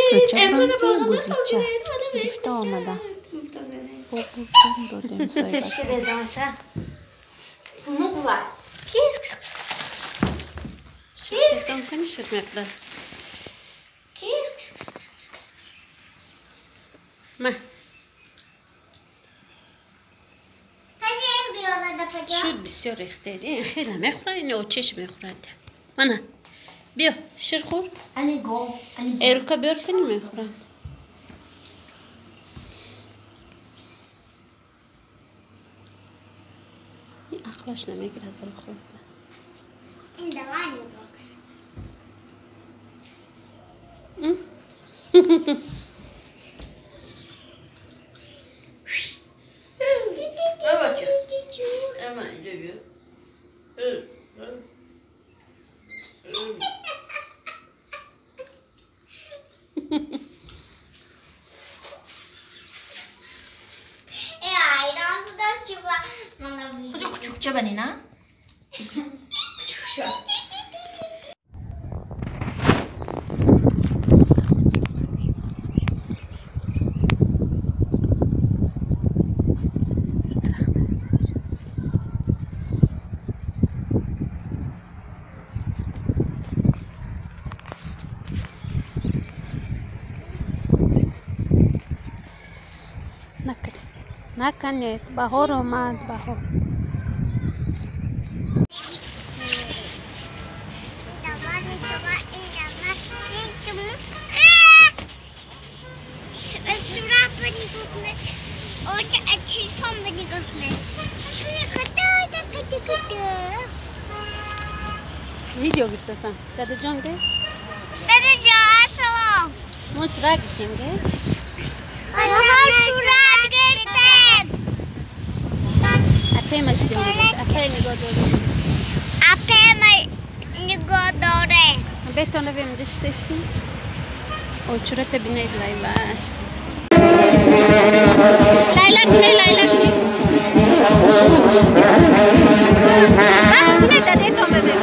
کوچه گوزیچه گرفته آمده بردم دادیم صاحبت شکستان کنی شد مقدار ما شد بسیار ریخته این خیلی میخوره این اوچش میخورد منه بیا شیر خور ایرکا بیار کنی میخوره این عقلش نمیگرد ولی خورد این دوانی küçükçe beni ne? نکنید بهار اومد بهار ویدیو گرفتم داده جان ده داده جان سلام ما سرعت گرفتیم ده ما سرعت گرفتیم اپه مشتیم ده اپه نگاه داره اپه نگاه داره بهتونه بیم جشتستیم او چرا تبینید لایلا لایلا کنی لایلا کنی بس کنی داده تو ببین